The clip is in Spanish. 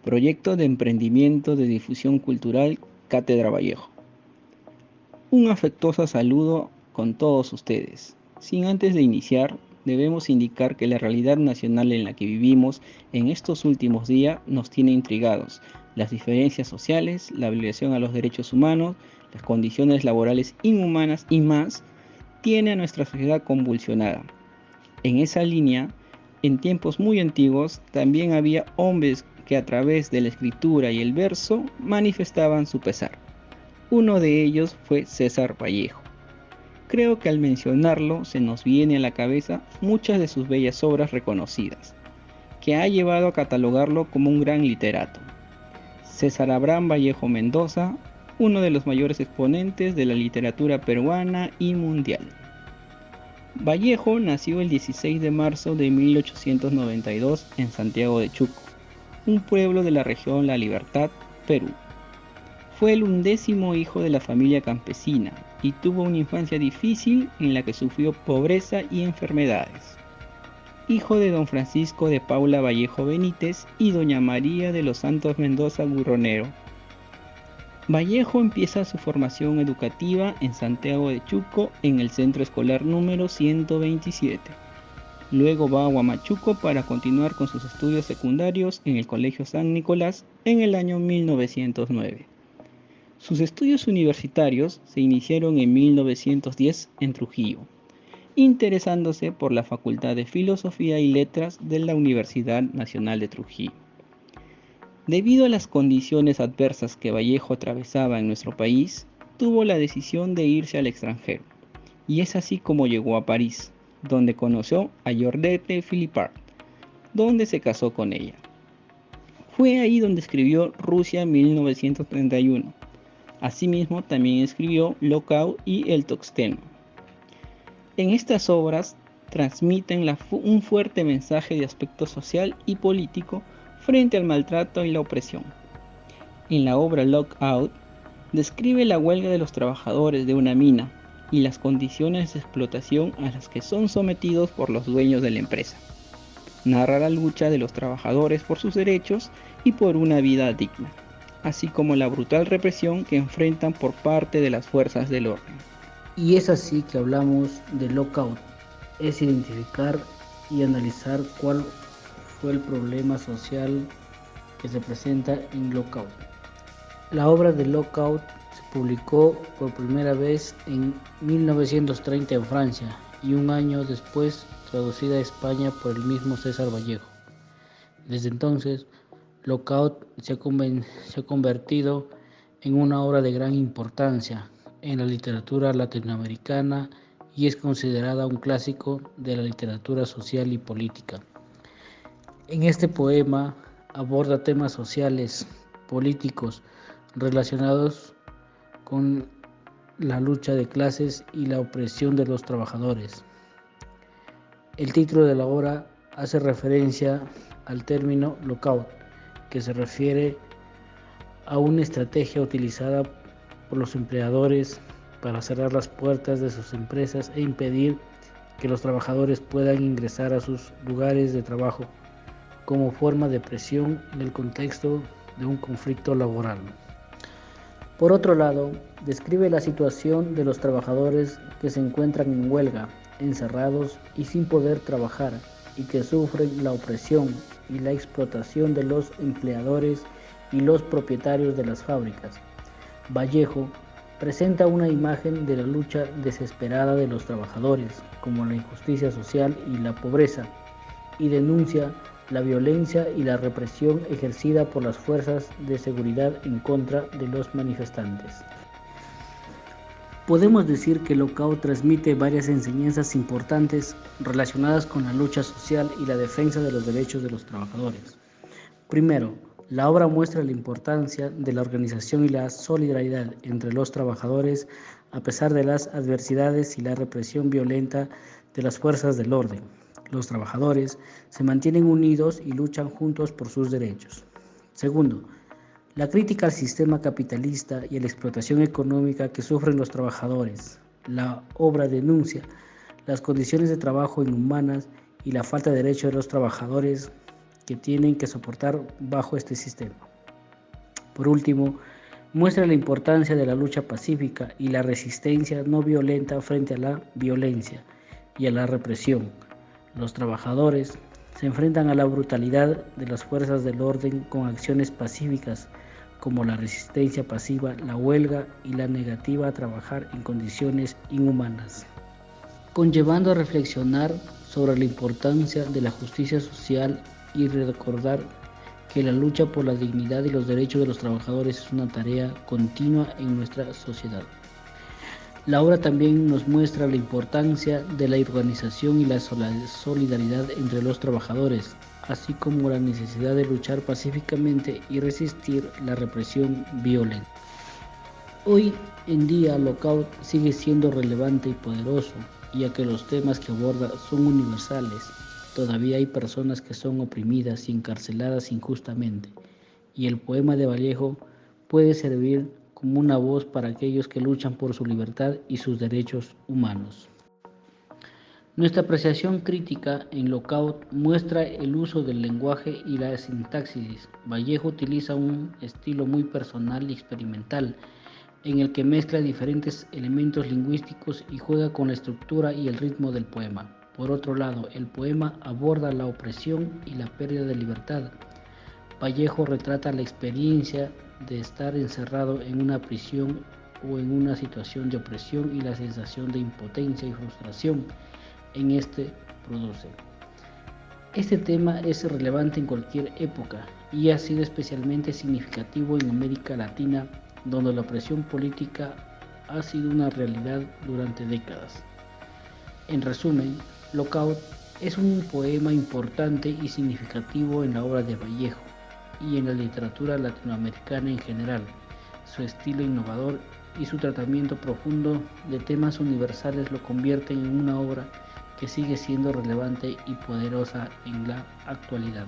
Proyecto de Emprendimiento de Difusión Cultural Cátedra Vallejo. Un afectuoso saludo con todos ustedes. Sin antes de iniciar, debemos indicar que la realidad nacional en la que vivimos en estos últimos días nos tiene intrigados. Las diferencias sociales, la violación a los derechos humanos, las condiciones laborales inhumanas y más, tiene a nuestra sociedad convulsionada. En esa línea, en tiempos muy antiguos, también había hombres que a través de la escritura y el verso manifestaban su pesar. Uno de ellos fue César Vallejo. Creo que al mencionarlo se nos viene a la cabeza muchas de sus bellas obras reconocidas, que ha llevado a catalogarlo como un gran literato. César Abraham Vallejo Mendoza, uno de los mayores exponentes de la literatura peruana y mundial. Vallejo nació el 16 de marzo de 1892 en Santiago de Chuco, un pueblo de la región La Libertad, Perú. Fue el 11º hijo de la familia campesina y tuvo una infancia difícil en la que sufrió pobreza y enfermedades. Hijo de don Francisco de Paula Vallejo Benítez y doña María de los Santos Mendoza Gurronero. Vallejo empieza su formación educativa en Santiago de Chuco en el centro escolar número 127. Luego va a Huamachuco para continuar con sus estudios secundarios en el Colegio San Nicolás en el año 1909. Sus estudios universitarios se iniciaron en 1910 en Trujillo, interesándose por la Facultad de Filosofía y Letras de la Universidad Nacional de Trujillo. Debido a las condiciones adversas que Vallejo atravesaba en nuestro país, tuvo la decisión de irse al extranjero, y es así como llegó a París, donde conoció a Georgette Philippard, donde se casó con ella. Fue ahí donde escribió Rusia 1931. Asimismo, también escribió Lockout y El Tuxteno. En estas obras transmiten un fuerte mensaje de aspecto social y político frente al maltrato y la opresión. En la obra Lockout, describe la huelga de los trabajadores de una mina y las condiciones de explotación a las que son sometidos por los dueños de la empresa. Narra la lucha de los trabajadores por sus derechos y por una vida digna, así como la brutal represión que enfrentan por parte de las fuerzas del orden. Y es así que hablamos de lockout, es identificar y analizar cuál fue el problema social que se presenta en lockout. La obra de Lockout se publicó por primera vez en 1930 en Francia y un año después traducida a España por el mismo César Vallejo. Desde entonces, Lockout se ha convertido en una obra de gran importancia en la literatura latinoamericana y es considerada un clásico de la literatura social y política. En este poema aborda temas sociales, políticos, relacionados con la lucha de clases y la opresión de los trabajadores. El título de la obra hace referencia al término lockout, que se refiere a una estrategia utilizada por los empleadores para cerrar las puertas de sus empresas e impedir que los trabajadores puedan ingresar a sus lugares de trabajo como forma de presión en el contexto de un conflicto laboral. Por otro lado, describe la situación de los trabajadores que se encuentran en huelga, encerrados y sin poder trabajar, y que sufren la opresión y la explotación de los empleadores y los propietarios de las fábricas. Vallejo presenta una imagen de la lucha desesperada de los trabajadores, como la injusticia social y la pobreza, y denuncia la violencia y la represión ejercida por las fuerzas de seguridad en contra de los manifestantes. Podemos decir que Lockout transmite varias enseñanzas importantes relacionadas con la lucha social y la defensa de los derechos de los trabajadores. Primero, la obra muestra la importancia de la organización y la solidaridad entre los trabajadores a pesar de las adversidades y la represión violenta de las fuerzas del orden. Los trabajadores se mantienen unidos y luchan juntos por sus derechos. Segundo, la crítica al sistema capitalista y a la explotación económica que sufren los trabajadores. La obra denuncia las condiciones de trabajo inhumanas y la falta de derechos de los trabajadores que tienen que soportar bajo este sistema. Por último, muestra la importancia de la lucha pacífica y la resistencia no violenta frente a la violencia y a la represión. Los trabajadores se enfrentan a la brutalidad de las fuerzas del orden con acciones pacíficas como la resistencia pasiva, la huelga y la negativa a trabajar en condiciones inhumanas, conllevando a reflexionar sobre la importancia de la justicia social y recordar que la lucha por la dignidad y los derechos de los trabajadores es una tarea continua en nuestra sociedad. La obra también nos muestra la importancia de la organización y la solidaridad entre los trabajadores, así como la necesidad de luchar pacíficamente y resistir la represión violenta. Hoy en día, Lockout sigue siendo relevante y poderoso, ya que los temas que aborda son universales. Todavía hay personas que son oprimidas y encarceladas injustamente, y el poema de Vallejo puede servir como una voz para aquellos que luchan por su libertad y sus derechos humanos. Nuestra apreciación crítica en Lockout muestra el uso del lenguaje y la sintaxis. Vallejo utiliza un estilo muy personal y experimental, en el que mezcla diferentes elementos lingüísticos y juega con la estructura y el ritmo del poema. Por otro lado, el poema aborda la opresión y la pérdida de libertad. Vallejo retrata la experiencia de estar encerrado en una prisión o en una situación de opresión y la sensación de impotencia y frustración en este produce. Este tema es relevante en cualquier época y ha sido especialmente significativo en América Latina, donde la opresión política ha sido una realidad durante décadas. En resumen, Lockout es un poema importante y significativo en la obra de Vallejo y en la literatura latinoamericana en general. Su estilo innovador y su tratamiento profundo de temas universales lo convierten en una obra que sigue siendo relevante y poderosa en la actualidad.